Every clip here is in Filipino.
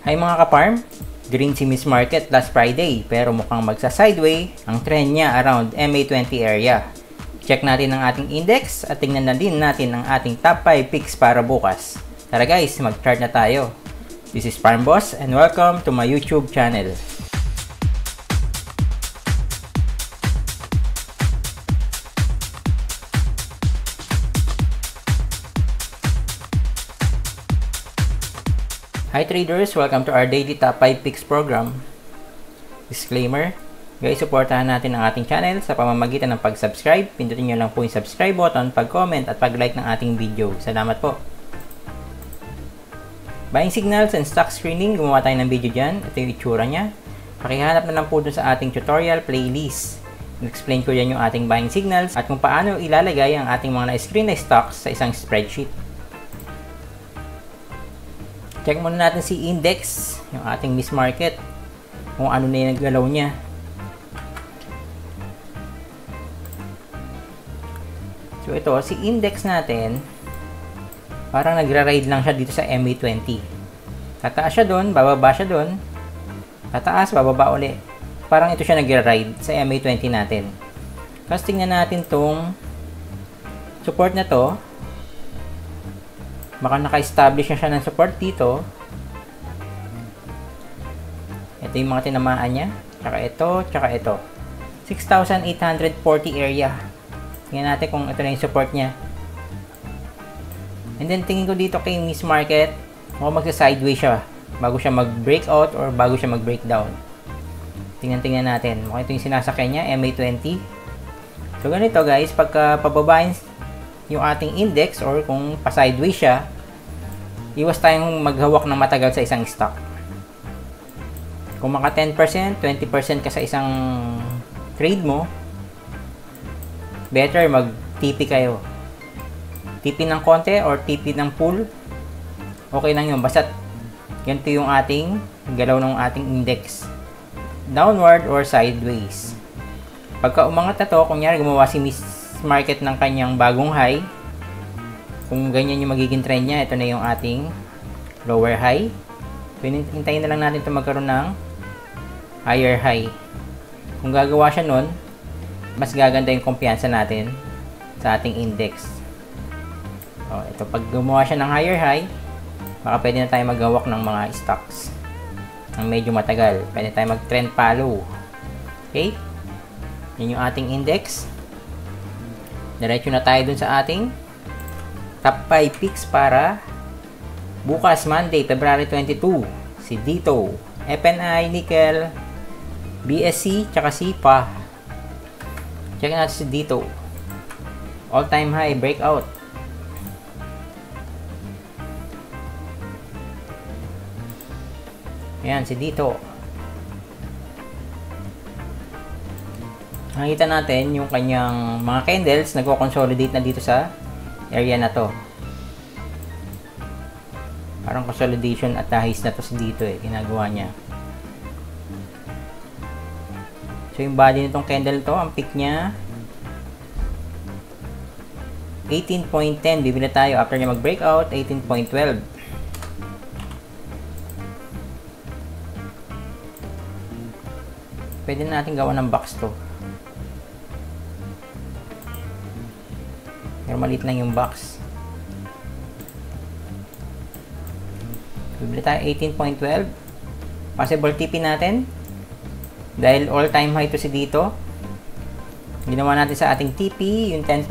Hi mga ka-farm, green si Miss Market last Friday pero mukhang magsa-sideway ang trend niya around MA20 area. Check natin ang ating index at tingnan na din natin ang ating top 5 picks para bukas. Tara guys, mag-chart na tayo. This is Farm Boss and welcome to my YouTube channel. Hi traders! Welcome to our daily top 5 picks program. Disclaimer, guys, supportahan natin ang ating channel sa pamamagitan ng pag-subscribe. Pindutin nyo lang po yung subscribe button, pag-comment at pag-like ng ating video. Salamat po! Buying signals and stock screening, gumawa tayo ng video dyan. Ito yung itsura nya. Pakihanap na lang po dun sa ating tutorial playlist. Explain ko dyan yung ating buying signals at kung paano ilalagay ang ating mga na-screen na stocks sa isang spreadsheet. Check muna natin si index, yung ating Miss Market, kung ano na yung naggalaw niya. So ito, si index natin, parang nagra-ride lang siya dito sa MA20. Tataas siya doon, bababa siya doon, tataas, bababa uli. Parang ito siya nagra-ride sa MA20 natin. Tapos tingnan natin tong support na to. Baka naka-establish na siya ng support dito. Ito yung mga tinamaan niya. Tsaka ito, tsaka ito. 6,840 area. Tingnan natin kung ito na yung support niya. And then tingin ko dito kay Miss Market, mukhang magsa-sideways siya bago siya mag-breakout or bago siya mag-breakdown. Tingnan natin. Mukhang ito yung sinasakay niya, MA20. So ganito guys, pagka pababain yung ating index or kung pa-sideways siya, iwas tayong maghawak ng matagal sa isang stock. Kung maka 10%, 20% ka sa isang trade mo, better mag-TP kayo. TP ng konti or TP ng full, okay lang yun. Basta ganito yung ating galaw ng ating index. Downward or sideways. Pagka umangat na to, kunyari gumawa si Miss Market ng kanyang bagong high, kung ganyan yung magiging trend niya, ito na yung ating lower high. Hintayin na lang natin ito magkaroon ng higher high. Kung gagawa siya nun, mas gaganda yung kumpiyansa natin sa ating index. Ito, pag gumawa siya ng higher high, baka pwede na tayo maghawak ng mga stocks ng medyo matagal. Pwede tayo mag-trend follow. Okay? Yan yung ating index. Diretso na tayo dun sa ating top 5 picks para bukas, Monday, February 22. Si Dito, FNI, Nickel, BSC, tsaka SIPA. Check natin si Dito. All time high, breakout. Ayan, si Dito. Nakita natin yung kanyang mga candles nagko-consolidate na dito sa area na to. Parang consolidation at highs na to si dito ginagawa niya. So yung body nitong candle to, ang peak niya 18.10. Bibili tayo after niya mag-breakout, 18.12. Pwede natin gawa ng box to. Pero maliit lang yung box. Bibili tayo 18.12. Possible TP natin. Dahil all-time high to si dito. Ginawa natin sa ating TP, yung 10%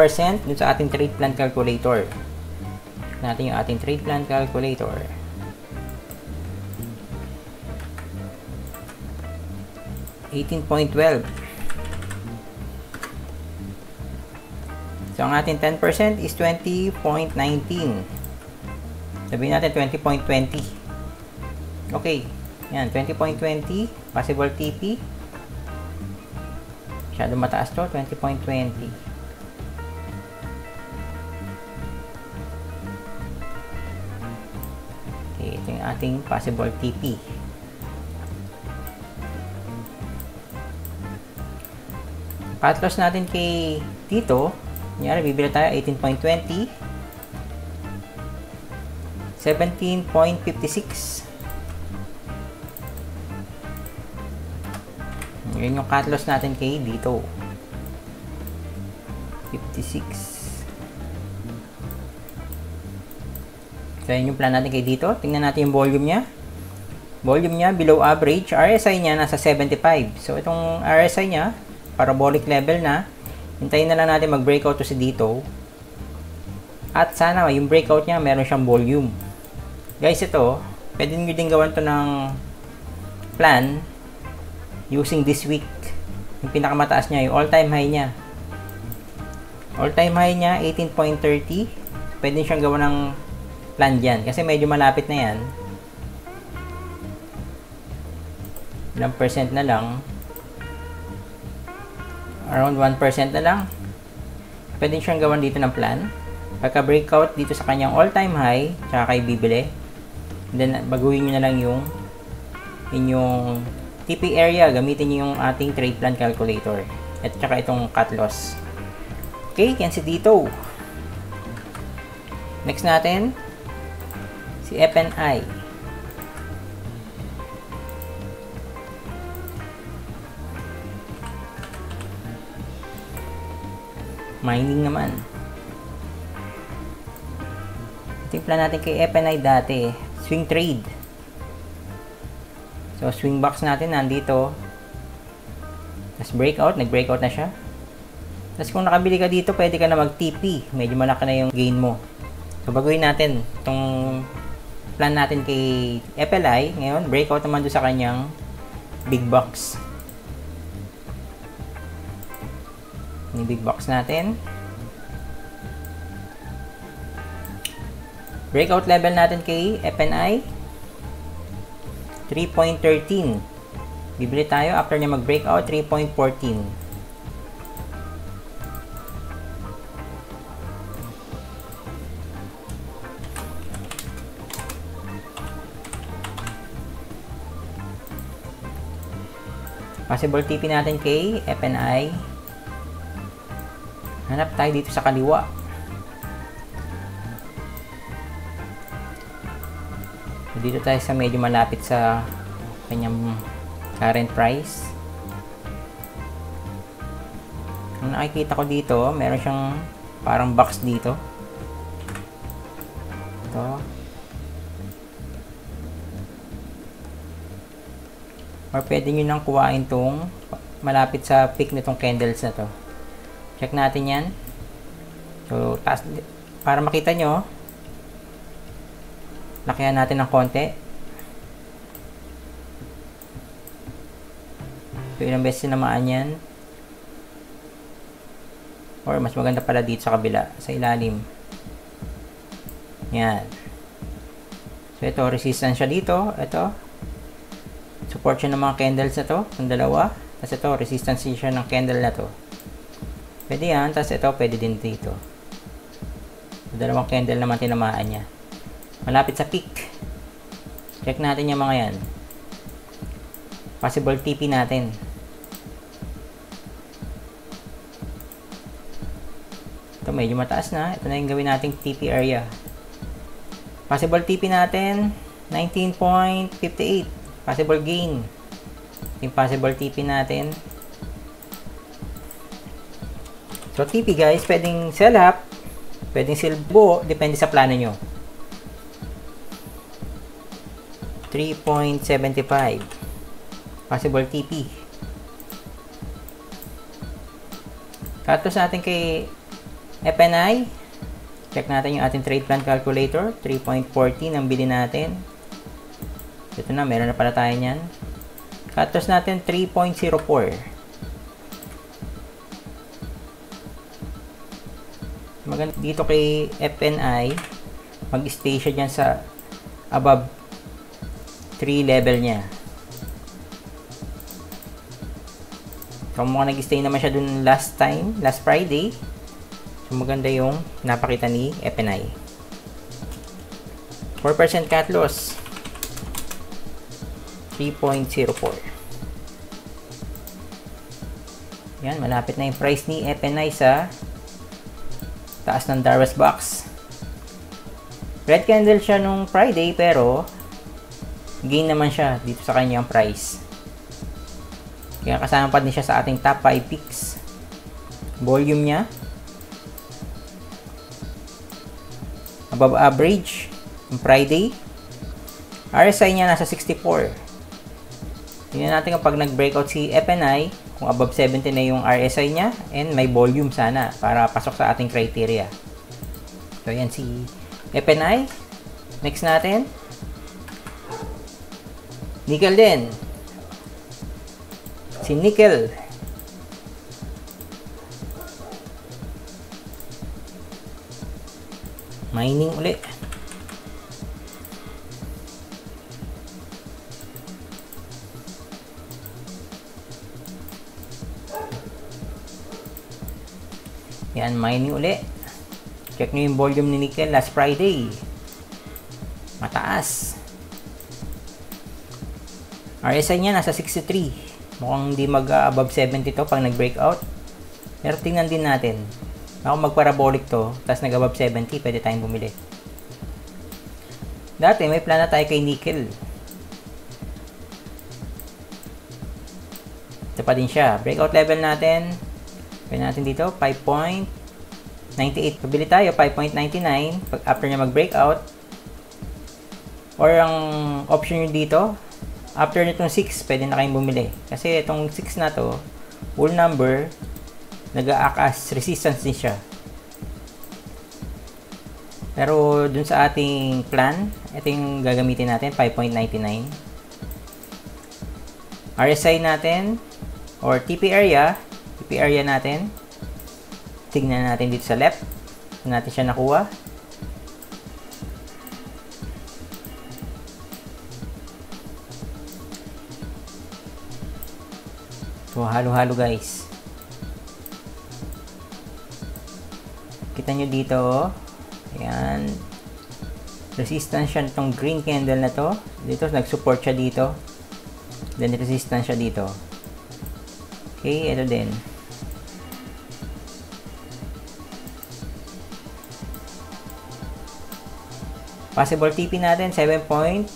dun sa ating trade plan calculator. Natin yung ating trade plan calculator. $18.12. So, ang ating 10% is 20.19. Sabihin natin 20.20. Okay. Yan, 20.20. Possible TP. Masyado mataas to. 20.20. Okay, ito yung ating possible TP. Patlos natin kay dito. Kunyari, bibili tayo 18.20. 17.56. Yun yung cut loss natin kay dito. 56. So, yun yung plan natin kay dito. Tingnan natin yung volume niya. Volume niya below average. RSI niya nasa 75. So, itong RSI niya, parabolic level na. Hintayin na lang natin mag-breakout to si dito. At sana yung breakout niya meron siyang volume. Guys, ito, pwede nyo din gawan to ng plan using this week. Yung pinakamataas niya, yung all-time high niya. All-time high niya, 18.30. Pwede siyang gawan ng plan dyan. Kasi medyo malapit na yan. Ilang percent na lang. Around 1% na lang. Pwede siyang gawan dito ng plan. Pagka-breakout dito sa kanyang all-time high, tsaka kayo bibili. Then, baguhin nyo na lang yung inyong TP area. Gamitin nyo yung ating trade plan calculator. At tsaka itong cut loss. Okay, can see dito. Next natin, si FNI. Mining naman. Timpla natin kay FNI dati, swing trade. So, swing box natin nandito. Tapos breakout, nag-breakout na siya. Tapos kung nakabili ka dito, pwede ka na mag-TP. Medyo malaki na yung gain mo. So, baguhin natin itong plan natin kay FLI. Ngayon, breakout naman doon sa kanyang big box. Yung big box natin. Breakout level natin kay FNI 3.13. Bibili tayo after niya mag-breakout 3.14. Possible TP natin kay FNI. Hanap tayo dito sa kaliwa. Dito tayo sa medyo malapit sa kanyang current price. Ang nakikita ko dito, meron siyang parang box dito. Ito. Or pwede nyo nang kuhain tong malapit sa peak nitong candles na to. Check natin yan. So, para makita nyo, lakihan natin ng konti. So, ilang beses namaan yan. Or, mas maganda pala dito sa kabila, sa ilalim. Yan. So, ito, resistance siya dito. Ito. Support siya ng mga candles na to. Itong dalawa. Tapos ito, resistance siya ng candle na to. Pwede yan. Tapos ito, pwede din dito. So, dalawang candle naman tinamaan niya. Malapit sa peak. Check natin yung mga yan. Possible TP natin. Ito medyo mataas na. Ito na yung gawin nating TP area. Possible TP natin 19.58. Possible gain. Yung possible TP natin. So TP guys, pwedeng sell up, pwedeng sell buo, depende sa plano nyo. 3.75 possible TP. Tapos natin kay FNI, check natin yung ating trade plan calculator. 3.14 ang bili natin. Ito na, meron na pala tayo nyan. Tapos natin 3.04. Maganda dito kay FNI, mag-stay siya dyan sa above 3 level niya. So, mukhang nag-stay naman siya dun last time, last Friday. So, maganda yung napakita ni FNI. 4% cut loss. 3.04. Yan, malapit na yung price ni FNI sa taas ng Darvas box. Red candle siya nung Friday, pero gain naman siya dito sa kanyang price. Kaya kasama pa din siya sa ating top 5 picks. Volume niya, above average. Yung Friday, RSI niya nasa 64. Tingnan natin kapag nag-breakout si FNI, kung above 70 na yung RSI niya, and may volume sana para pasok sa ating criteria. So, yan si FNI. Next natin, nickel din. Si nickel. Mining ulit. Yan, mining ulit. Check nyo yung volume ni nickel last Friday. Mataas. RSI niya nasa 63. Mukhang hindi mag-above 70 to pag nag-breakout. Pero tingnan din natin. Ako mag-parabolic to, tapos nag-above 70, pwede tayong bumili. Dati, may plan na tayo kay nickel. Ito pa din siya. Breakout level natin. Pwede natin dito, 5.98. Pabili tayo, 5.99. Pag after niya mag-breakout. Or ang option nyo dito, after nitong 6, pwede na kayong bumili. Kasi itong 6 na to, whole number, nag-a-act as resistance din siya. Pero dun sa ating plan, ito yung gagamitin natin, 5.99. RSI natin, or TP area natin, tignan natin dito sa left, kung natin siya nakuha. So, halo-halo guys. Kita nyo dito, ayan, resistance siya itong green candle na to. Dito, nag-support siya dito. Then, resistance siya dito. Okay, ito din. Possible TP natin, 7.43.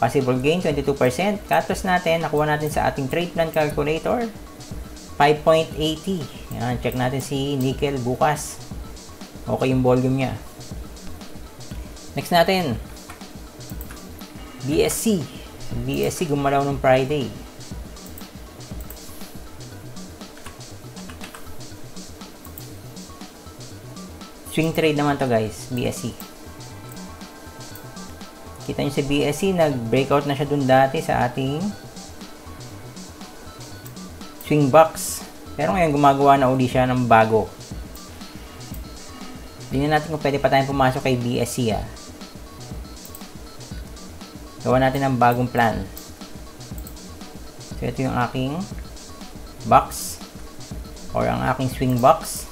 Possible gain, 22%. Cut loss natin, nakuha natin sa ating trade plan calculator, 5.80. Yan, check natin si nickel bukas. Okay yung volume niya. Next natin, BSC. BSC gumalaw ng Friday. Swing trade naman to guys, BSC. Kita nyo si BSC, nag-breakout na siya dun dati sa ating swing box. Pero ngayon gumagawa na uli siya ng bago. Tingnan natin kung pwede pa tayong pumasok kay BSC. Gawa natin ng bagong plan. So ito yung aking box or ang aking swing box.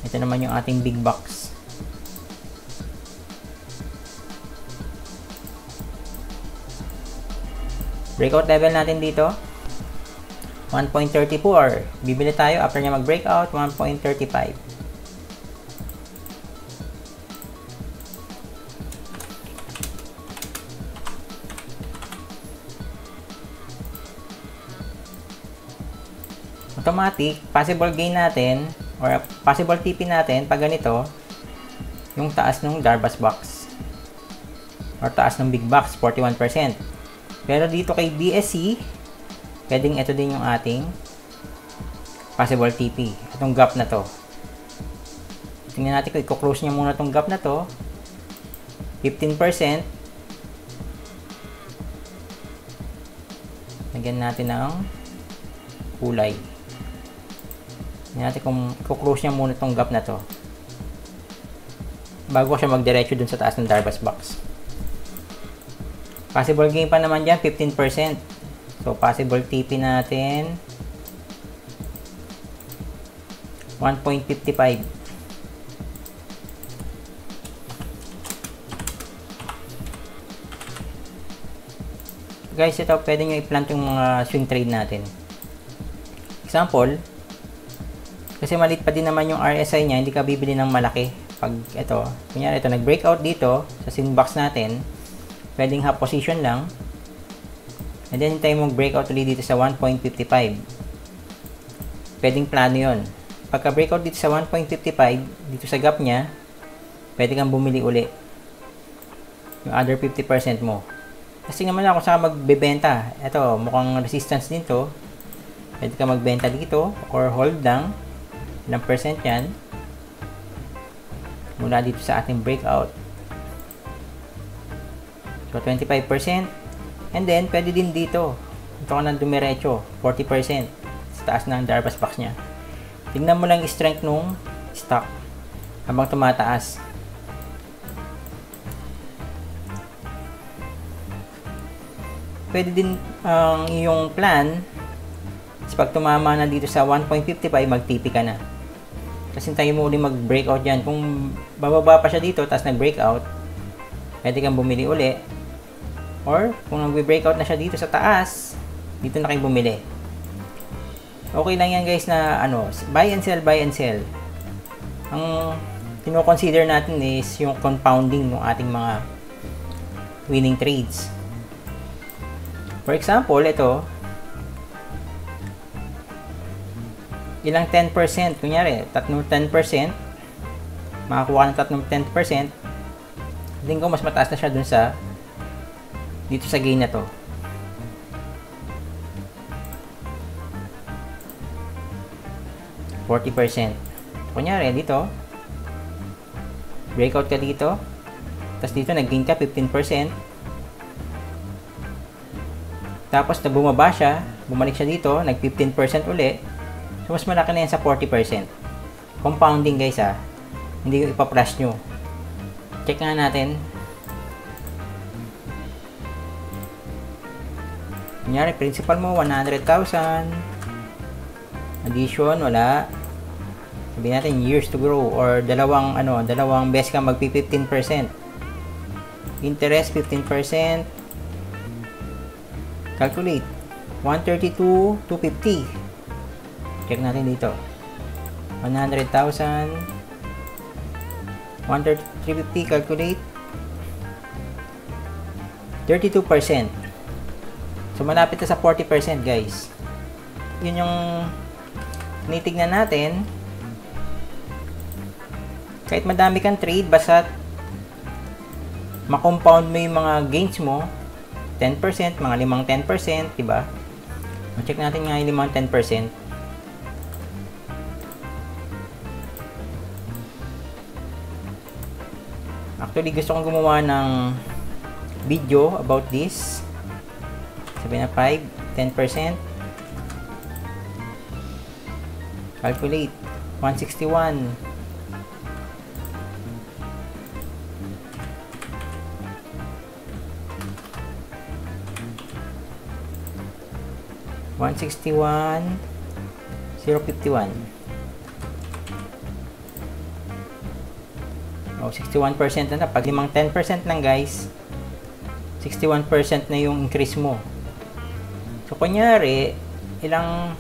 Ito naman yung ating big box. Breakout level natin dito, 1.34. Bibili tayo after niya mag-breakout, 1.35. Automatic, possible gain natin, or possible TP natin, pag ganito, yung taas ng Darbas box. Or taas ng big box, 41%. Pero dito kay BSC, pwedeng ito din yung ating possible TP. Itong gap na to. Tingnan natin kung i-close niya muna itong gap na to. 15%. Lagyan natin ng kulay. Tingnan natin kung i-close niya muna itong gap na to. Bago siya magdiretso dun sa taas ng Darbas box. Possible gain pa naman dyan, 15%. So, possible TP natin, 1.55. Guys, ito, pwede nyo i-plant yung mga swing trade natin. Example, kasi maliit pa din naman yung RSI niya, hindi ka bibili ng malaki. Pag ito, kunyari ito, nag-breakout dito, sa swing box natin, pwedeng half position lang. And then, hintayin mong breakout ulit dito sa 1.55. Pwedeng plano yun. Pagka breakout dito sa 1.55, dito sa gap niya, pwede kang bumili uli. Yung other 50% mo. Kasi naman lang kung saan magbebenta. Ito, mukhang resistance din to. Pwede ka magbenta dito or hold lang. Ilang percent yan. Mula dito sa ating breakout. So, 25%. And then, pwede din dito. Ito ka nang dumiretso. 40%. Sa taas ng Darvas box niya. Tingnan mo lang yung strength nung stock. Habang tumataas. Pwede din ang iyong plan. Pag tumama na dito sa 1.55, mag-TP ka na. Kasi tayo mo ulit mag-breakout yan. Kung bababa pa siya dito, tapos nag-breakout, pwede kang bumili uli. Or, kung nag-breakout na siya dito sa taas, dito na kayo bumili. Okay lang yan guys na buy and sell, buy and sell. Ang kino-consider natin is yung compounding ng ating mga winning trades. For example, ito, ilang 10%, kunyari, tatlong 10%, makakuha ng tatlong 10%, tingin ko mas mataas na siya dun sa, dito sa gain na to. %40. Kunyari, dito, breakout ka dito, tapos dito nag-gain ka 15%, tapos na bumaba siya, bumalik siya dito, nag 15% uli. So, mas malaki na yan sa 40%. Compounding guys ha. Hindi yung ipa-flash nyo. Check nga natin. Kunyari, principal mo, 100,000. Addition, wala. Sabihin natin, years to grow. Or dalawang beses ka magpi 15%. Interest, 15%. Calculate. 132, 250. Check natin dito. 100,000. 133.50, calculate. 32%. So, malapit na sa 40% guys. Yun yung tinitignan natin. Kahit madami kang trade, basta makompound mo yung mga gains mo, 10%, mga 5-10%, diba? Check natin nga yung 5-10%. Actually, gusto kong gumawa ng video about this. Sabihin na 5-10%. Calculate. 161. $0.51. Oh, 61% na. Pag 10% lang guys, 61% na yung increase mo. So, kunyari, ilang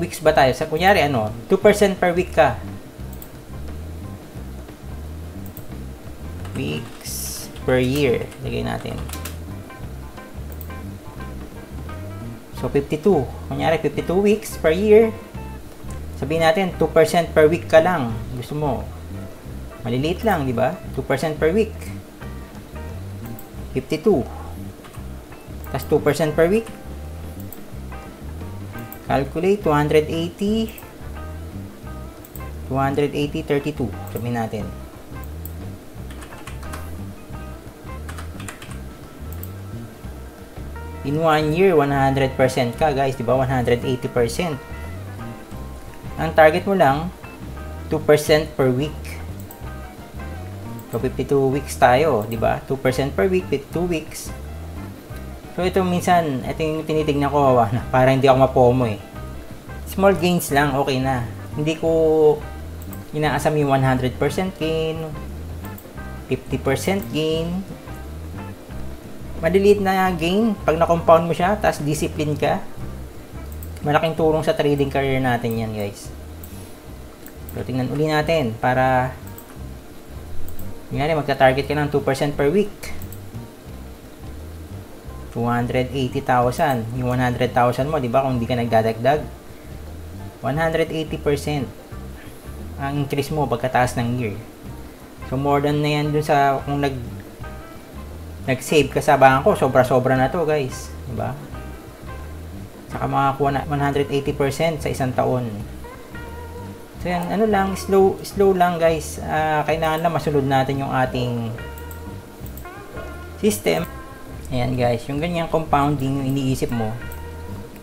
weeks ba tayo? Sa kunyari, 2% per week ka. Weeks per year. Lagay natin. So, 52. Kunyari, 52 weeks per year. Sabihin natin, 2% per week ka lang. Gusto mo. Maliliit lang, di ba? 2% per week. 52. Tapos 2% per week. Calculate, 280. 280, 32. Sabihin natin. In 1 year, 100% ka, guys. Di ba? 180%. Ang target mo lang, 2% per week. So, 52 weeks tayo, di ba? 2% per week, 52 weeks. So, ito minsan, ito yung tinitignan ko, parang hindi ako mapomo eh. Small gains lang, okay na. Hindi ko inaasam yung 100% gain, 50% gain. Maliliit na gain, pag na-compound mo siya, tapos discipline ka, malaking tulong sa trading career natin yan, guys. So, tingnan uli natin para magta-target ka ng 2% per week. 280,000. Yung 100,000 mo, di ba? Kung hindi ka nagdadagdag, 180% ang increase mo pagkataas ng year. So, more than na yan dun sa kung nag-save ka sa bangko, sobra-sobra na to, guys. Di ba? Saka makakuha na 180% sa isang taon. So, yan, ano lang, slow lang, guys. Kailangan lang masunod natin yung ating system. Ayan guys, yung ganyang compounding yung iniisip mo,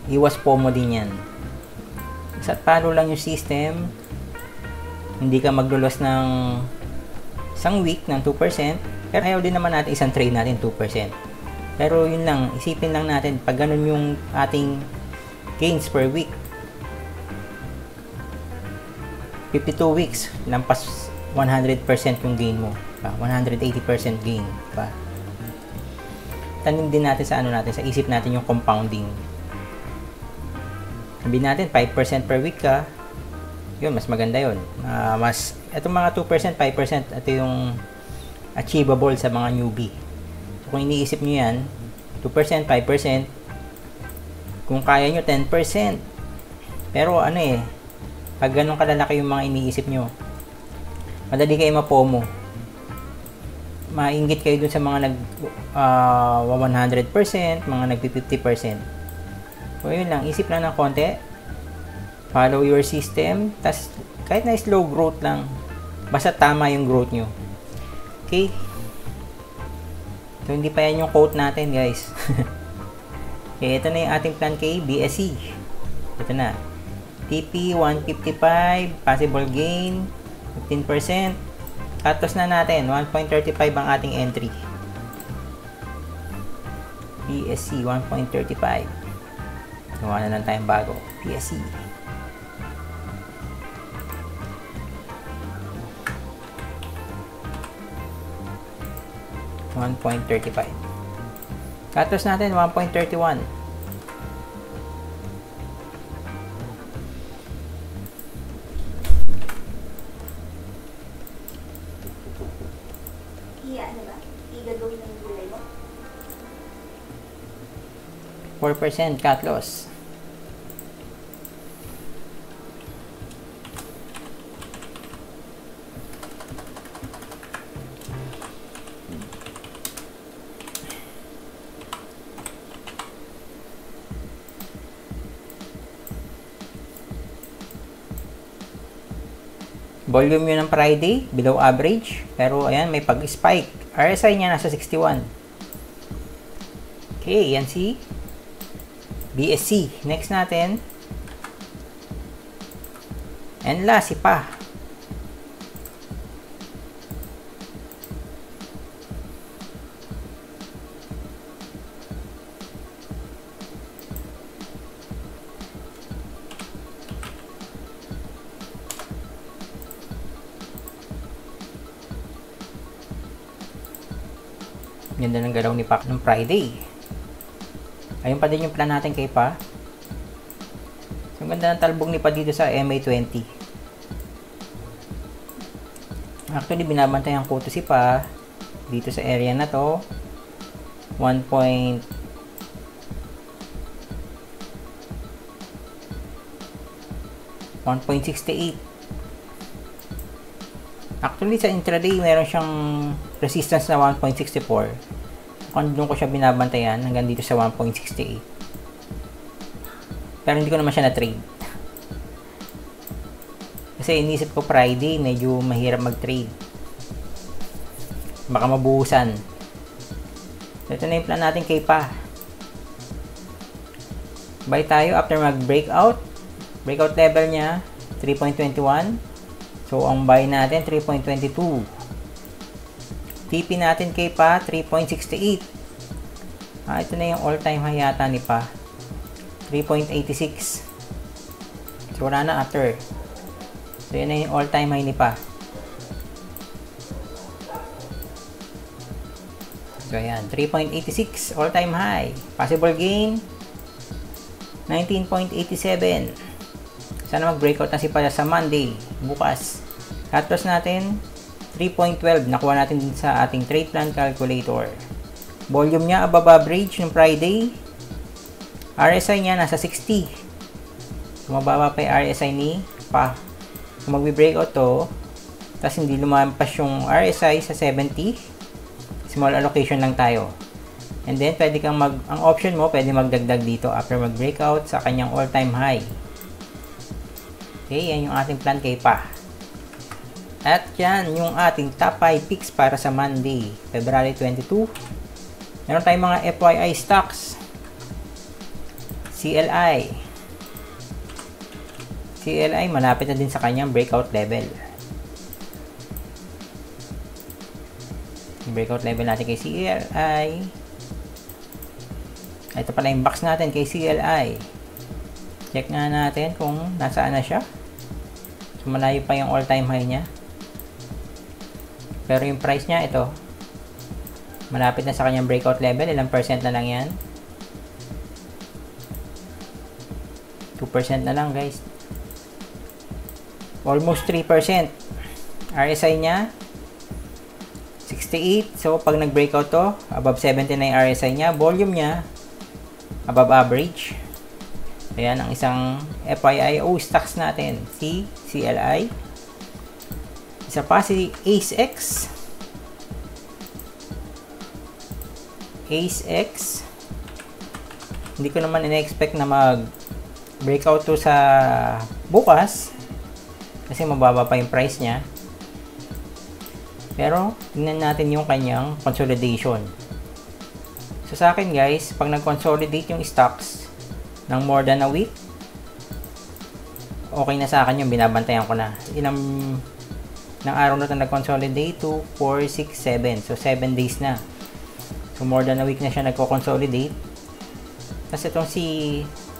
iwas FOMO din yan. Sa palo lang yung system, hindi ka maglulos ng isang week ng 2%, pero ayaw din naman natin isang trade natin 2%. Pero yun lang, isipin lang natin, pag ganun yung ating gains per week, 52 weeks, lampas 100% yung gain mo, 180% gain pa. Tanim din natin sa sa isip natin yung compounding. Sabihin natin 5% per week ka, yun, mas maganda yun. Itong mga 2%, 5%, ito yung achievable sa mga newbie. So, kung iniisip nyo yan, 2%, 5%, kung kaya nyo 10%, pero pag ganun kalalaki yung mga iniisip nyo, madali kayo ma-FOMO. Mainggit kayo dun sa mga nag 100%, mga nag 50%. So, yun lang. Isip lang ng konti. Follow your system. Tas, kahit na slow growth lang, basta tama yung growth nyo. Okay? So, hindi pa yan yung quote natin, guys. Okay, ito na yung ating plan kay BSE. Ito na. TP 155, possible gain, 15%. Cut loss na natin, 1.35 ang ating entry. BSE 1.35. Gawa na lang tayong bago. BSE. $1.35. Cut loss natin, 1.31. Igagawin ng gulay mo? 4% cut loss. Volume yun ng Friday, below average. Pero ayan, may pag-spike. RSI niya nasa 61. Okay, yan si BSE. Next natin. And last, si PA. Ganda ng galaw ni PA ng Friday. Ayun pa din yung plan natin kay PA. So, ganda ng talbog ni PA dito sa MA20. Actually, binabantayan ko to si PA dito sa area na to. 1.68. Actually, sa intraday, meron siyang resistance na 1.64. Kung doon ko siya binabantayan, hanggang dito sa 1.68. Pero hindi ko naman siya na-trade. Kasi inisip ko Friday, medyo mahirap mag-trade. Baka mabuhusan. So, ito na yung plan natin kay PA. Buy tayo after mag-breakout. Breakout level niya, 3.21. So, ang buy natin, 3.22. TP natin kay PA, 3.68. Ito na yung all-time high yata ni PA. 3.86. So, wala na after. So, yun na yung all-time high ni PA. So, ayan. 3.86. All-time high. Possible gain, 19.87. Sana mag-breakout na si PA sa Monday. Bukas. Cut loss natin, 3.12. Nakuha natin din sa ating trade plan calculator. Volume niya above average ng Friday. RSI niya nasa 60. So, mababa pa yung RSI ni Pa. Kung magbe-breakout to, tapos hindi lumampas yung RSI sa 70, small allocation lang tayo. And then, pwede kang ang option mo, pwede magdagdag dito after mag-breakout sa kanyang all-time high. Okay, yan yung ating plan kay Pa. At yan yung ating top 5 picks para sa Monday, February 22. Meron tayong mga FYI stocks. CLI. CLI, malapit na din sa kanyang breakout level. Yung breakout level natin kay CLI. Ito pala yung box natin kay CLI. Check nga natin kung nasaan na siya. So, malayo pa yung all-time high niya. Pero yung price niya, ito. Malapit na sa kanyang breakout level. Ilang percent na lang yan? 2% na lang, guys. Almost 3%. RSI niya, 68. So, pag nag-breakout to, above 70 na yung RSI niya. Volume niya, above average. Ayan, ang isang FYIO stocks natin. Si CLI. Isa pa si AceX. AceX. Hindi ko naman ina-expect na mag-breakout to sa bukas. Kasi mababa pa yung price niya. Pero, tingnan natin yung kanyang consolidation. So, sa akin guys, pag nag-consolidate yung stocks ng more than a week, okay na sa akin yung binabantayan ko na. Ilang ng araw na ito nag-consolidate? 2, 4, 6, 7. So, 7 days na. So, more than a week na siya nagko-consolidate. Tapos itong si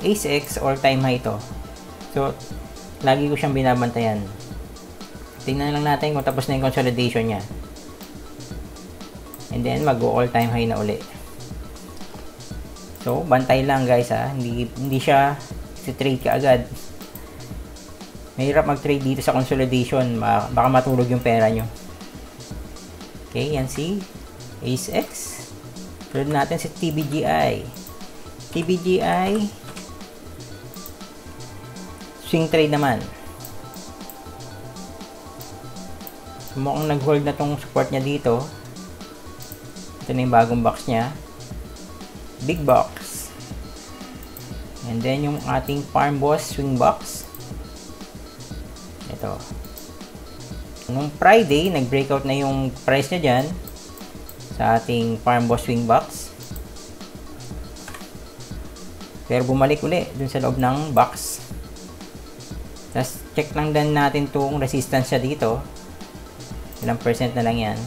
AceX, all-time high ito. So, lagi ko siyang binabantayan. Tingnan lang natin kung tapos na yung consolidation niya. And then, mag-all-time high na uli. So, bantay lang guys ha. Hindi siya si-trade ka agad. Mahirap mag-trade dito sa consolidation. Baka matulog yung pera nyo. Okay, yan si AceX. Tulad natin si TBGI. TBGI, swing trade naman. Mukhang nag-hold na tong support niya dito. Ito na yung bagong box niya. Big box. And then yung ating Farm Boss swing box. Ito. Nung Friday, nag-breakout na yung price niya dyan sa ating Farm Boss swing box. Pero bumalik uli dun sa loob ng box. Tapos check lang din natin itong resistance siya dito. Ilang percent na lang yan.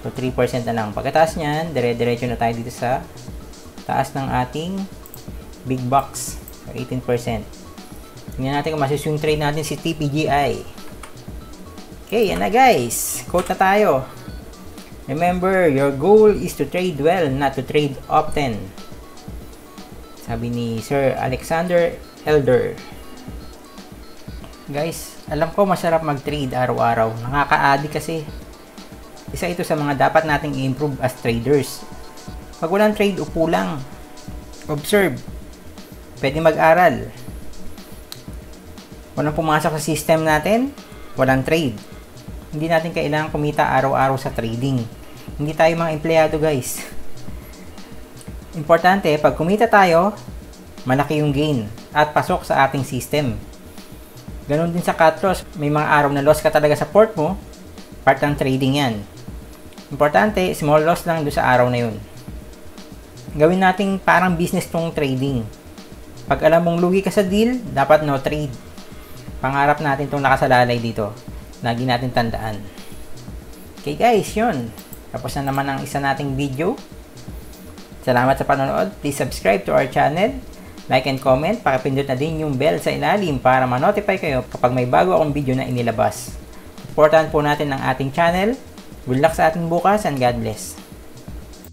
So 3% na lang. Pagkataas nyan, dire-diretso na tayo dito sa taas ng ating big box. So 18%. Tingnan natin kung masiswing trade natin si TPGI. Okay, yan na guys. Quote na tayo. Remember, your goal is to trade well, not to trade often. Sabi ni Sir Alexander Elder. Guys, alam ko masarap mag-trade araw-araw. Nakaka-addict kasi. Isa ito sa mga dapat nating i-improve as traders. Pag walang trade, upo lang. Observe. Pwede mag-aral. Walang pumasok sa system natin, walang trade. Hindi natin kailangan kumita araw-araw sa trading. Hindi tayo mga empleyado guys. Importante, pag kumita tayo, malaki yung gain at pasok sa ating system. Ganon din sa cut loss. May mga araw na loss ka talaga sa port mo, part ng trading yan. Importante, small loss lang doon sa araw na yun. Gawin nating parang business tong trading. Pag alam mong lugi ka sa deal, dapat no trade. Pangarap natin itong nakasalalay dito. Lagi natin tandaan. Okay guys, yun. Tapos na naman ang isa nating video. Salamat sa panonood. Please subscribe to our channel. Like and comment. Pakipindot na din yung bell sa ilalim para ma-notify kayo kapag may bago akong video na inilabas. Supportahan po natin ang ating channel. Good luck sa ating bukas and God bless.